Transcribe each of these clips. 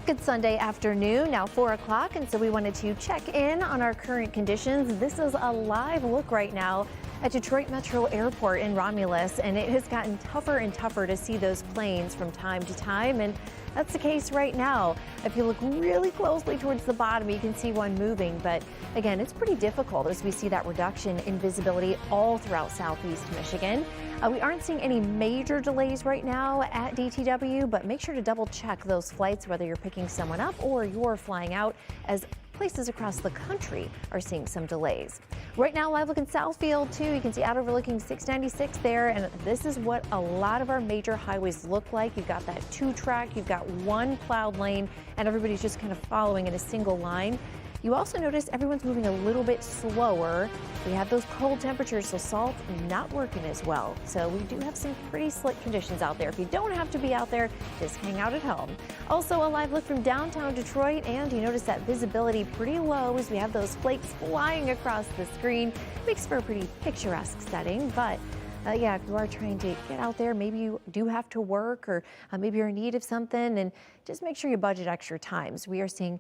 Good Sunday afternoon, now 4 o'clock, and so we wanted to check in on our current conditions. This is a live look right now at Detroit Metro Airport in Romulus, and it has gotten tougher and tougher to see those planes from time to time, and that's the case right now. If you look really closely towards the bottom, you can see one moving, but again, it's pretty difficult as we see that reduction in visibility all throughout southeast Michigan. We aren't seeing any major delays right now at DTW, but make sure to double check those flights, whether you're picking someone up or you're flying out, as places across the country are seeing some delays. Right now, live looking Southfield too. You can see out overlooking 696 there, and this is what a lot of our major highways look like. You've got that 2-track, you've got one plowed lane, and everybody's just kind of following in a single line. You also notice everyone's moving a little bit slower. We have those cold temperatures, so salt not working as well. So we do have some pretty slick conditions out there. If you don't have to be out there, just hang out at home. Also a live look from downtown Detroit, and you notice that visibility pretty low as we have those flakes flying across the screen. Makes for a pretty picturesque setting, but yeah, if you are trying to get out there, maybe you do have to work, or maybe you're in need of something, and just make sure you budget extra times. We are seeing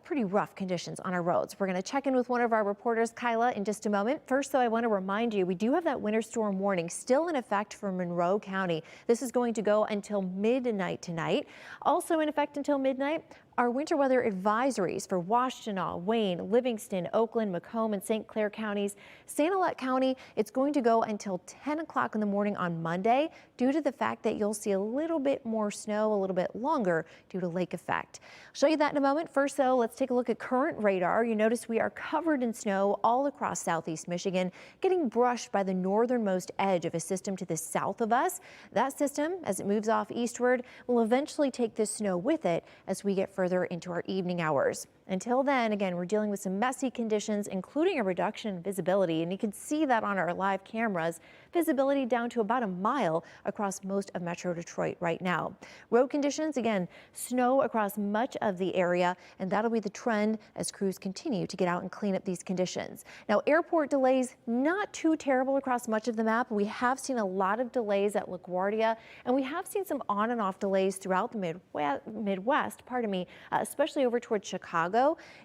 pretty rough conditions on our roads. We're going to check in with one of our reporters, Kyla, in just a moment. First, though, I want to remind you, we do have that winter storm warning still in effect for Monroe County. This is going to go until midnight tonight. Also in effect until midnight, our winter weather advisories for Washtenaw, Wayne, Livingston, Oakland, Macomb, and St. Clair counties. Sanilac County, it's going to go until 10 o'clock in the morning on Monday due to the fact that you'll see a little bit more snow a little bit longer due to lake effect. I'll show you that in a moment. First, though, let's take a look at current radar. You notice we are covered in snow all across southeast Michigan, getting brushed by the northernmost edge of a system to the south of us. That system, as it moves off eastward, will eventually take this snow with it as we get further into our evening hours. Until then, again, we're dealing with some messy conditions, including a reduction in visibility, and you can see that on our live cameras. Visibility down to about a mile across most of Metro Detroit right now. Road conditions, again, snow across much of the area, and that'll be the trend as crews continue to get out and clean up these conditions. Now, airport delays, not too terrible across much of the map. We have seen a lot of delays at LaGuardia, and we have seen some on and off delays throughout the Midwest, especially over towards Chicago.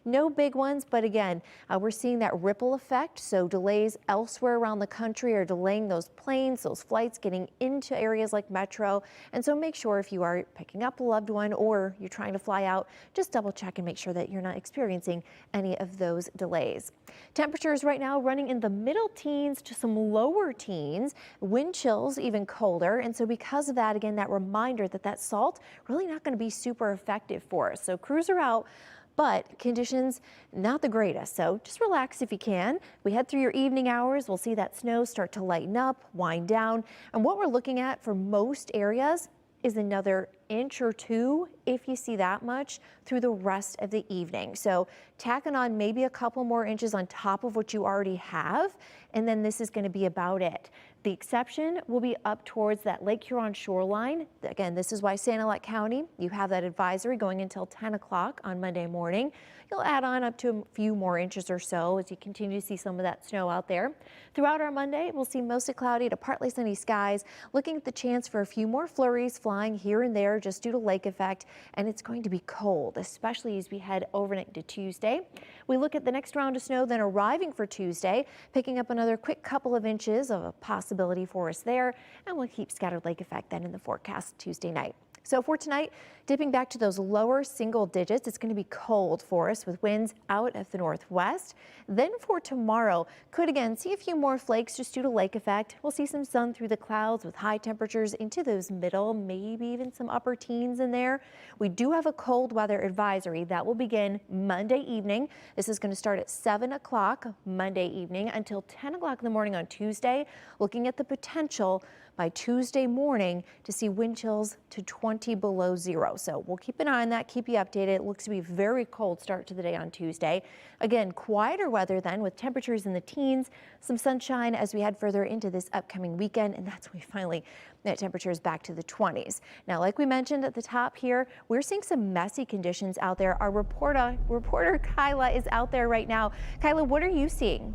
No big ones, but again, we're seeing that ripple effect. So delays elsewhere around the country are delaying those planes, those flights getting into areas like Metro. And so make sure if you are picking up a loved one or you're trying to fly out, just double check and make sure that you're not experiencing any of those delays. Temperatures right now running in the middle teens to some lower teens, wind chills even colder. And so because of that, again, that reminder that that salt really not going to be super effective for us. So crews are out, but conditions not the greatest, so just relax if you can. We head through your evening hours, we'll see that snow start to lighten up, wind down, and what we're looking at for most areas is another inch or two, if you see that much, through the rest of the evening. So tacking on maybe a couple more inches on top of what you already have, and then this is going to be about it. The exception will be up towards that Lake Huron shoreline. Again, this is why Sanilac County, you have that advisory going until 10 o'clock on Monday morning. You'll add on up to a few more inches or so as you continue to see some of that snow out there. Throughout our Monday, we'll see mostly cloudy to partly sunny skies, looking at the chance for a few more flurries flying here and there just due to lake effect, and it's going to be cold, especially as we head overnight to Tuesday. We look at the next round of snow then arriving for Tuesday, picking up another quick couple of inches of a possibility for us there, and we'll keep scattered lake effect then in the forecast Tuesday night. So for tonight, dipping back to those lower single digits, it's going to be cold for us with winds out of the northwest. Then for tomorrow, could again see a few more flakes just due to lake effect. We'll see some sun through the clouds with high temperatures into those middle, maybe even some upper teens in there. We do have a cold weather advisory that will begin Monday evening. This is going to start at 7 o'clock Monday evening until 10 o'clock in the morning on Tuesday, looking at the potential by Tuesday morning to see wind chills to 20 below zero. So we'll keep an eye on that, keep you updated. It looks to be a very cold start to the day on Tuesday. Again, quieter weather then with temperatures in the teens, some sunshine as we head further into this upcoming weekend, and that's when we finally get temperatures back to the 20s. Now, like we mentioned at the top here, we're seeing some messy conditions out there. Our reporter Kyla is out there right now. Kyla, what are you seeing?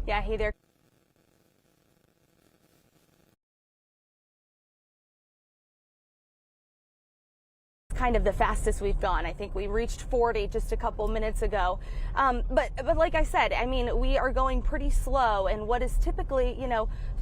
Yeah, hey there. kind of the fastest we've gone. I think we reached 40 just a couple minutes ago. But like I said, I mean, we are going pretty slow, and what is typically,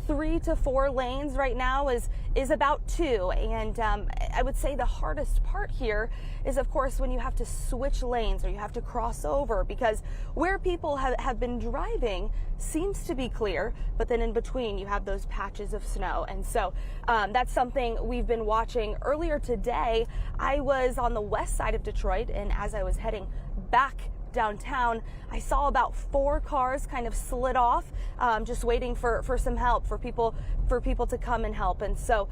3 to 4 lanes right now is about 2. And I would say the hardest part here is, of course, when you have to switch lanes or you have to cross over, because where people have been driving seems to be clear, but then in between you have those patches of snow. And so that's something we've been watching. Earlier today, I was on the west side of Detroit, and as I was heading back downtown, I saw about 4 cars kind of slid off, just waiting for some help, for people to come and help. And so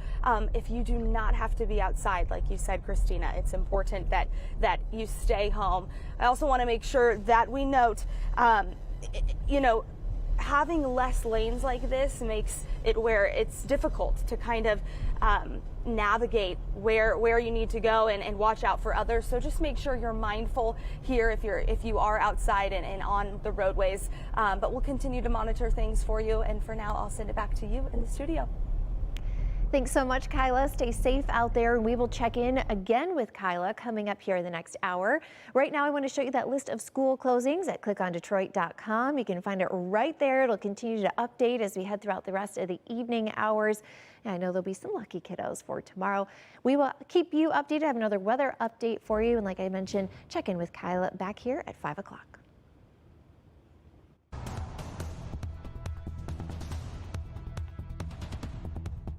if you do not have to be outside, like you said, Christina, it's important that you stay home. I also want to make sure that we note, having less lanes like this makes it where it's difficult to kind of navigate where you need to go and watch out for others. So just make sure you're mindful here if you are outside and on the roadways. But we'll continue to monitor things for you. And for now, I'll send it back to you in the studio. Thanks so much, Kyla. Stay safe out there. We will check in again with Kyla coming up here in the next hour. Right now, I want to show you that list of school closings at clickondetroit.com. You can find it right there. It'll continue to update as we head throughout the rest of the evening hours. And I know there'll be some lucky kiddos for tomorrow. We will keep you updated. I have another weather update for you. And like I mentioned, check in with Kyla back here at 5 o'clock.